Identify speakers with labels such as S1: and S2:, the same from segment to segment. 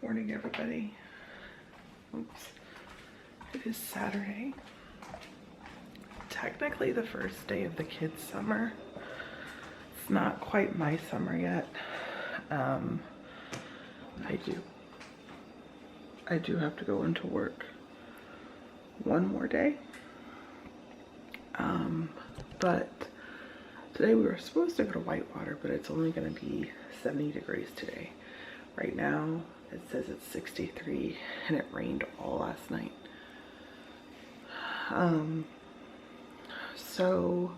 S1: Morning, everybody. Oops. It is Saturday. Technically the first day of the kids' summer. It's not quite my summer yet. I do have to go into work one more day. But today we were supposed to go to Whitewater, but it's only going to be 70 degrees today. Right now it says it's 63 and it rained all last night. So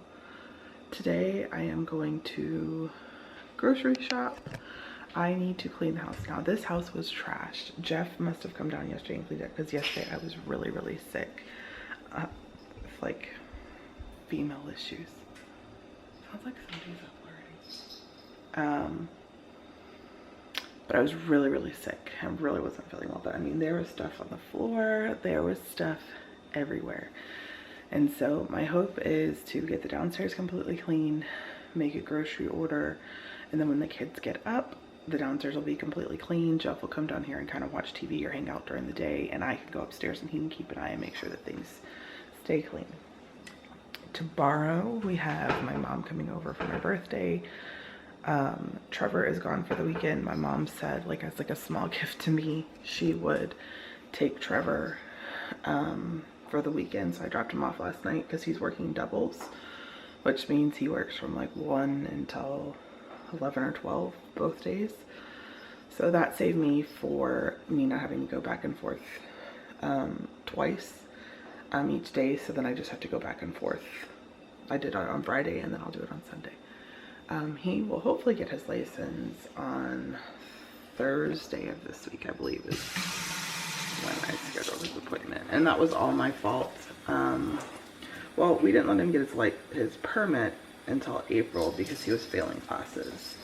S1: today I am going to grocery shop. I need to clean the house. Now this house was trashed. Jeff must have come down yesterday and cleaned it because yesterday I was really sick. With like female issues. Sounds like somebody's up already. But I was really sick. I really wasn't feeling well. But I mean, there was stuff on the floor. There was stuff everywhere. And so my hope is to get the downstairs completely clean, make a grocery order, and then when the kids get up, the downstairs will be completely clean. Jeff will come down here and kind of watch TV or hang out during the day, and I can go upstairs and he can keep an eye and make sure that things stay clean. Tomorrow we have my mom coming over for my birthday. Trevor is gone for the weekend. My mom said, like, as like a small gift to me, she would take Trevor for the weekend. So I dropped him off last night because he's working doubles, which means he works from like 1 until 11 or 12 both days. So that saved me for me not having to go back and forth twice each day. So then I just have to go back and forth. I did it on Friday and then I'll do it on Sunday. He will hopefully get his license on Thursday of this week, I believe is when I scheduled his appointment. And that was all my fault. Well, we didn't let him get his permit until April because he was failing classes.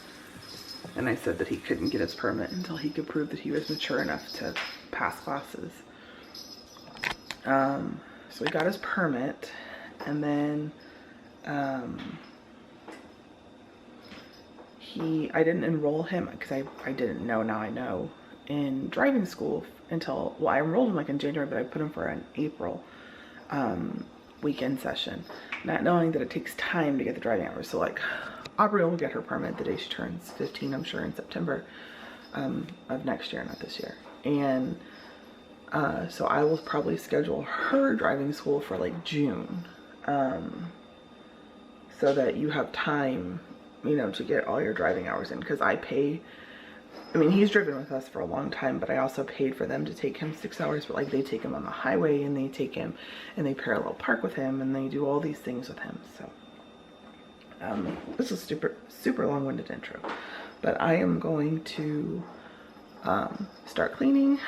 S1: And I said that he couldn't get his permit until he could prove that he was mature enough to pass classes. So he got his permit, and then I didn't enroll him because I didn't know, now I know, in driving school until, well, I enrolled him like in January, but I put him for an April weekend session, not knowing that it takes time to get the driving hours. So like Aubrey will get her permit the day she turns 15, I'm sure in September of next year, not this year. And so I will probably schedule her driving school for like June, so that you have time, you know, to get all your driving hours in. Because I mean, he's driven with us for a long time, but I also paid for them to take him 6 hours. But like, they take him on the highway and they take him and they parallel park with him and they do all these things with him. So this is super long-winded intro, but I am going to start cleaning.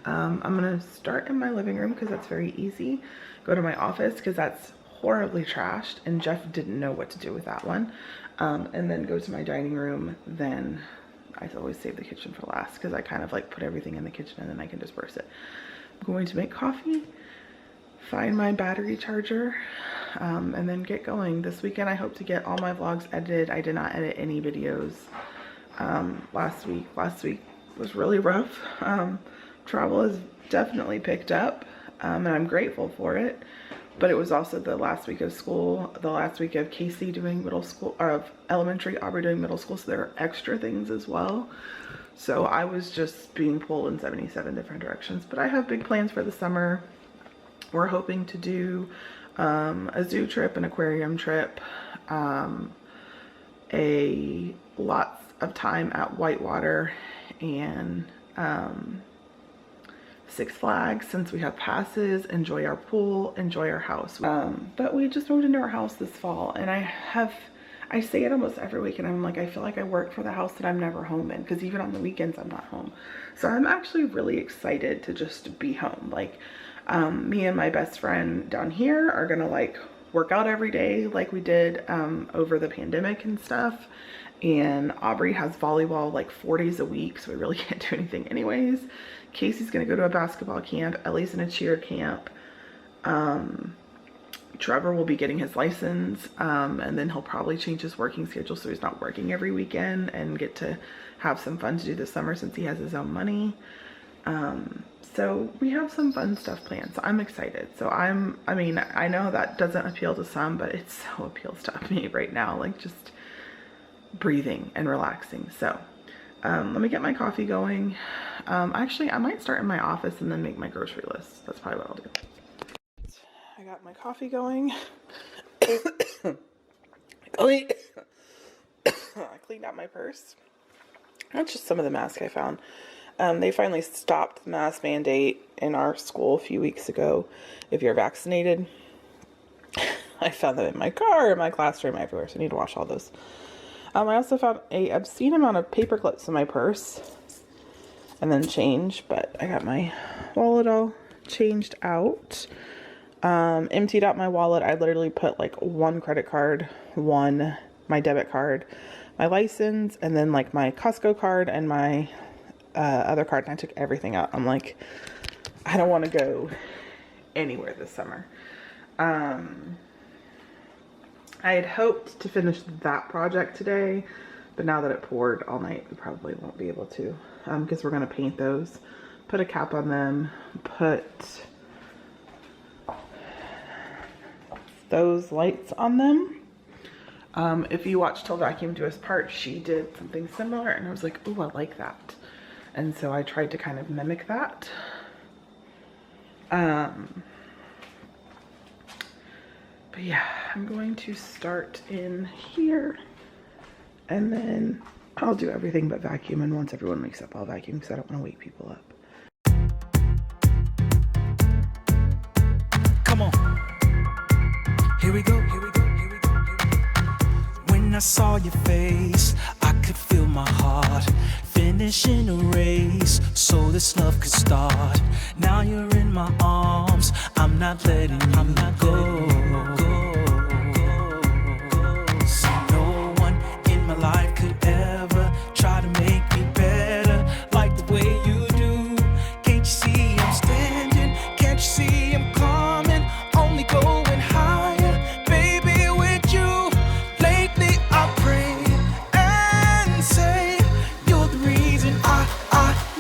S1: I'm gonna start in my living room because that's very easy. Go to my office because that's horribly trashed and Jeff didn't know what to do with that one. And then go to my dining room. Then I always save the kitchen for last because I kind of like put everything in the kitchen and then I can disperse it. I'm going to make coffee, find my battery charger, and then get going. This weekend I hope to get all my vlogs edited. I did not edit any videos last week. Last week was really rough. Travel has definitely picked up, and I'm grateful for it. But it was also the last week of school, the last week of Casey doing middle school, or of elementary, Aubrey doing middle school, so there are extra things as well. So I was just being pulled in 77 different directions. But I have big plans for the summer. We're hoping to do a zoo trip, an aquarium trip, lots of time at Whitewater, and Six Flags, since we have passes, enjoy our pool, enjoy our house. But we just moved into our house this fall, and I say it almost every week, and I'm like, I feel like I work for the house that I'm never home in, because even on the weekends I'm not home. So I'm actually really excited to just be home. Like, me and my best friend down here are gonna like work out every day like we did over the pandemic and stuff. And Aubrey has volleyball like 4 days a week, so we really can't do anything anyways. Casey's gonna go to a basketball camp, Ellie's in a cheer camp. Trevor will be getting his license, and then he'll probably change his working schedule so he's not working every weekend and get to have some fun to do this summer since he has his own money. So we have some fun stuff planned, so I'm excited. So I mean, I know that doesn't appeal to some, but it so appeals to me right now, like just breathing and relaxing. So let me get my coffee going. Actually, I might start in my office and then make my grocery list. That's probably what I'll do. I got my coffee going. I cleaned out my purse. That's just some of the masks I found. They finally stopped the mask mandate in our school a few weeks ago if you're vaccinated. I found them in my car, in my classroom, everywhere, so I need to wash all those. I also found an obscene amount of paper clips in my purse and then change, but I got my wallet all changed out. Emptied out my wallet. I literally put like one credit card, my debit card, my license, and then like my Costco card and my other card, and I took everything out. I'm like, I don't want to go anywhere this summer. I had hoped to finish that project today, but now that it poured all night, we probably won't be able to, because we're going to paint those, put a cap on them, put those lights on them. If you watch Till Vacuum Do Us Part, she did something similar, and I was like, oh, I like that. And so I tried to kind of mimic that. But yeah, I'm going to start in here, and then I'll do everything but vacuum, and once everyone wakes up, I'll vacuum because I don't want to wake people up.
S2: Come on. Here we go, here we go, here we go, here we go. When I saw your face, I could feel my heart finishing a race so this love could start. Now you're in my arms, I'm not letting you go. So no one in my life could ever try to make me better like the way you do. Can't you see I'm standing? Can't you see I'm coming? Only going higher, baby, with you. Lately I pray and say you're the reason I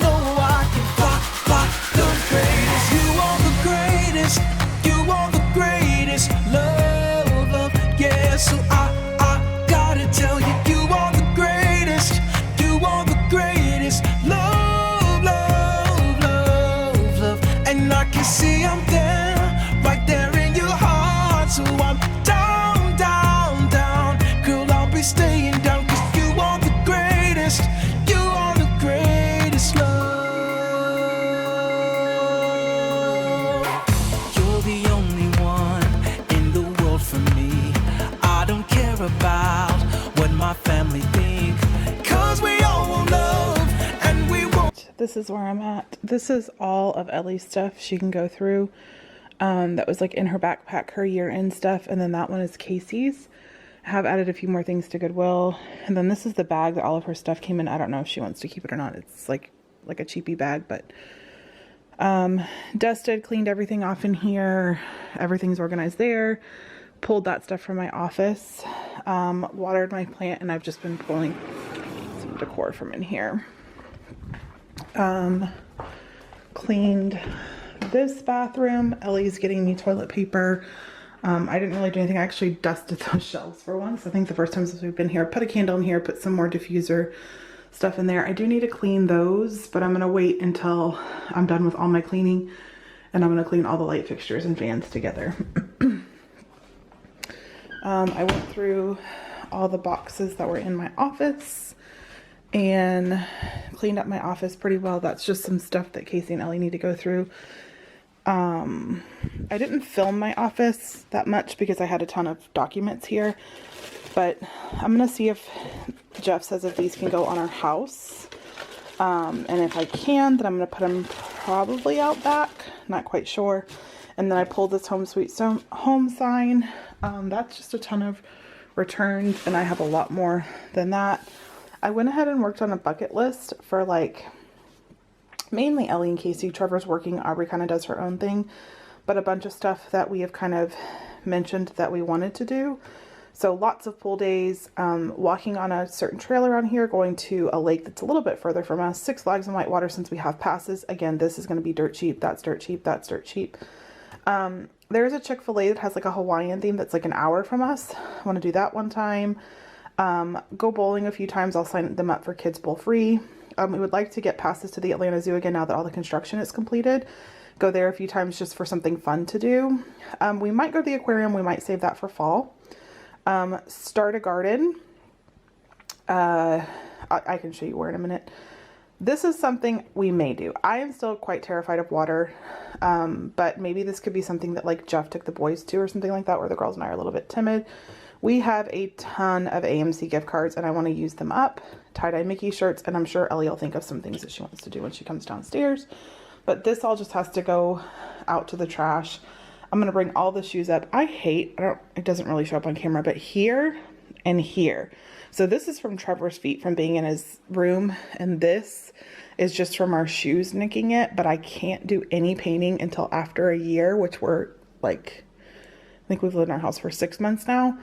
S2: know I can fly the greatest. You are the greatest. You are the greatest. Love, yeah. So I gotta tell you, you are the greatest. You are the greatest. Love, and I can see I'm there, right there in your heart. So I'm down, girl, I'll be staying down, 'cause you are the greatest. You are the greatest love. You're the only one in the world for me. I don't care about what my family think, 'cause we all want love and we won't.
S1: This is where I'm at. This is all of Ellie's stuff she can go through. That was like in her backpack, her year-end stuff, and then that one is Casey's. I have added a few more things to Goodwill, and then this is the bag that all of her stuff came in. I don't know if she wants to keep it or not. It's like a cheapy bag, but dusted, cleaned everything off in here. Everything's organized there. Pulled that stuff from my office. Watered my plant, and I've just been pulling some decor from in here. Cleaned this bathroom. Ellie's getting me toilet paper. I didn't really do anything. I actually dusted those shelves for once. I think the first time since we've been here. Put a candle in here, put some more diffuser stuff in there. I do need to clean those, but I'm going to wait until I'm done with all my cleaning, and I'm going to clean all the light fixtures and fans together. I went through all the boxes that were in my office and cleaned up my office pretty well. That's just some stuff that Casey and Ellie need to go through. I didn't film my office that much because I had a ton of documents here, but I'm gonna see if Jeff says if these can go on our house, and if I can, then I'm gonna put them probably out back, not quite sure. And then I pulled this home sweet home sign. That's just a ton of returns, and I have a lot more than that. I went ahead and worked on a bucket list for like mainly Ellie and Casey. Trevor's working, Aubrey kind of does her own thing, but a bunch of stuff that we have kind of mentioned that we wanted to do. So lots of pool days, walking on a certain trail around here, going to a lake that's a little bit further from us, Six Flags and Whitewater since we have passes. Again, this is going to be dirt cheap. That's dirt cheap. That's dirt cheap. There's a Chick-fil-A that has like a Hawaiian theme that's like an hour from us. I want to do that one time. Go bowling a few times. I'll sign them up for Kids Bowl free. We would like to get passes to the Atlanta Zoo again now that all the construction is completed. Go there a few times just for something fun to do. We might go to the aquarium. We might save that for fall. Start a garden. I can show you where in a minute. This is something we may do. I am still quite terrified of water, but maybe this could be something that like Jeff took the boys to or something like that, where the girls and I are a little bit timid. We have a ton of AMC gift cards and I want to use them up. Tie-dye Mickey shirts, and I'm sure Ellie will think of some things that she wants to do when she comes downstairs. But this all just has to go out to the trash. I'm going to bring all the shoes up. It doesn't really show up on camera, but here and here. So this is from Trevor's feet from being in his room, and this is just from our shoes nicking it, but I can't do any painting until after a year, which we're like, I think we've lived in our house for 6 months now.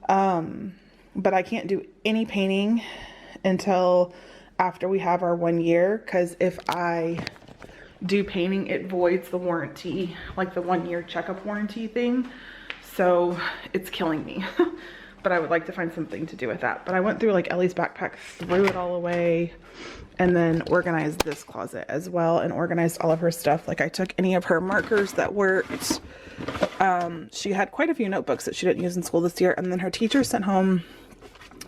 S1: But I can't do any painting until after we have our 1 year, because if I do painting, it voids the warranty, like the 1 year checkup warranty thing. So it's killing me. But I would like to find something to do with that. But I went through like Ellie's backpack, threw it all away, and then organized this closet as well, and organized all of her stuff. Like I took any of her markers that worked. She had quite a few notebooks that she didn't use in school this year, and then her teacher sent home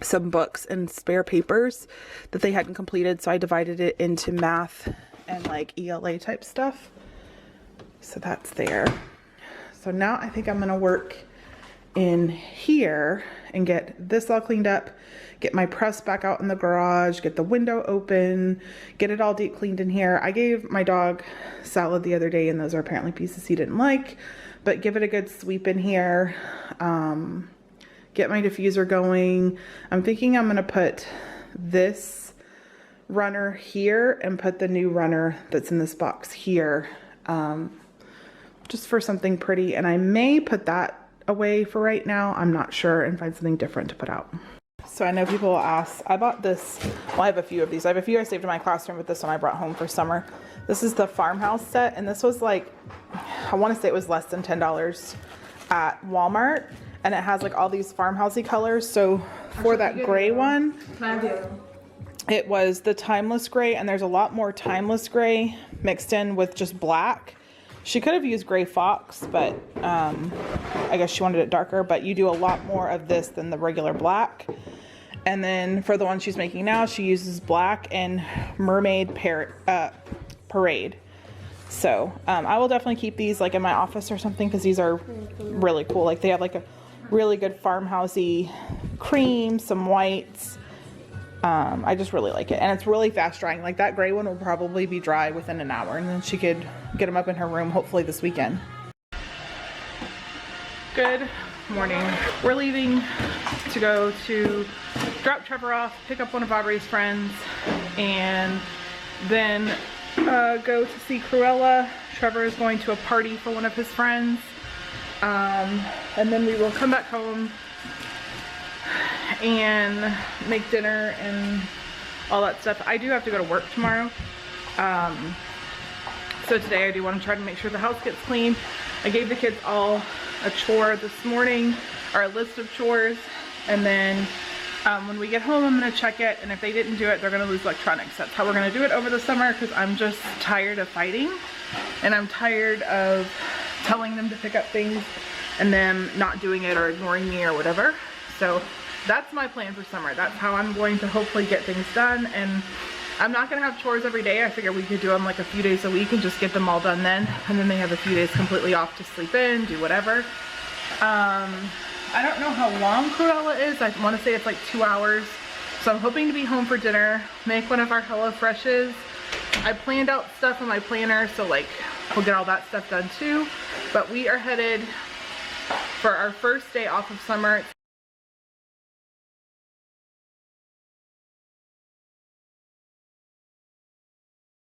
S1: some books and spare papers that they hadn't completed, so I divided it into math and like ELA type stuff. So that's there. So now I think I'm gonna work in here and get this all cleaned up, get my press back out in the garage, get the window open, get it all deep cleaned in here. I gave my dog salad the other day, and those are apparently pieces he didn't like, but give it a good sweep in here. Get my diffuser going. I'm thinking I'm gonna put this runner here and put the new runner that's in this box here, just for something pretty, and I may put that away for right now. I'm not sure, and find something different to put out. So I know people will ask, I bought this, well, I have a few of these. I have a few I saved in my classroom, but this one I brought home for summer. This is the farmhouse set, and this was like, I want to say it was less than $10 at Walmart, and it has like all these farmhousey colors. So for that gray one, it was the timeless gray, and there's a lot more timeless gray mixed in with just black. She could have used gray fox, but I guess she wanted it darker, but you do a lot more of this than the regular black. And then for the one she's making now, she uses black and mermaid parade. So I will definitely keep these like in my office or something, because these are really cool. Like they have like a really good farmhousey cream, some whites. I just really like it, and it's really fast drying. Like that gray one will probably be dry within an hour, and then she could get them up in her room hopefully this weekend. Good morning. We're leaving to go to drop Trevor off, pick up one of Aubreys' friends, and then go to see Cruella. Trevor is going to a party for one of his friends, and then we will come back home and make dinner and all that stuff. I do have to go to work tomorrow, so today I do want to try to make sure the house gets clean. I gave the kids all a chore this morning, or a list of chores, and then when we get home I'm going to check it, and if they didn't do it, they're going to lose electronics. That's how we're going to do it over the summer, because I'm just tired of fighting, and I'm tired of telling them to pick up things and them not doing it or ignoring me or whatever. So that's my plan for summer. That's how I'm going to hopefully get things done. And I'm not going to have chores every day. I figure we could do them like a few days a week and just get them all done then. And then they have a few days completely off to sleep in, do whatever. I don't know how long Cruella is. I want to say it's like 2 hours. So I'm hoping to be home for dinner, make one of our HelloFreshes. I planned out stuff in my planner, so like we'll get all that stuff done too. But we are headed for our first day off of summer. It's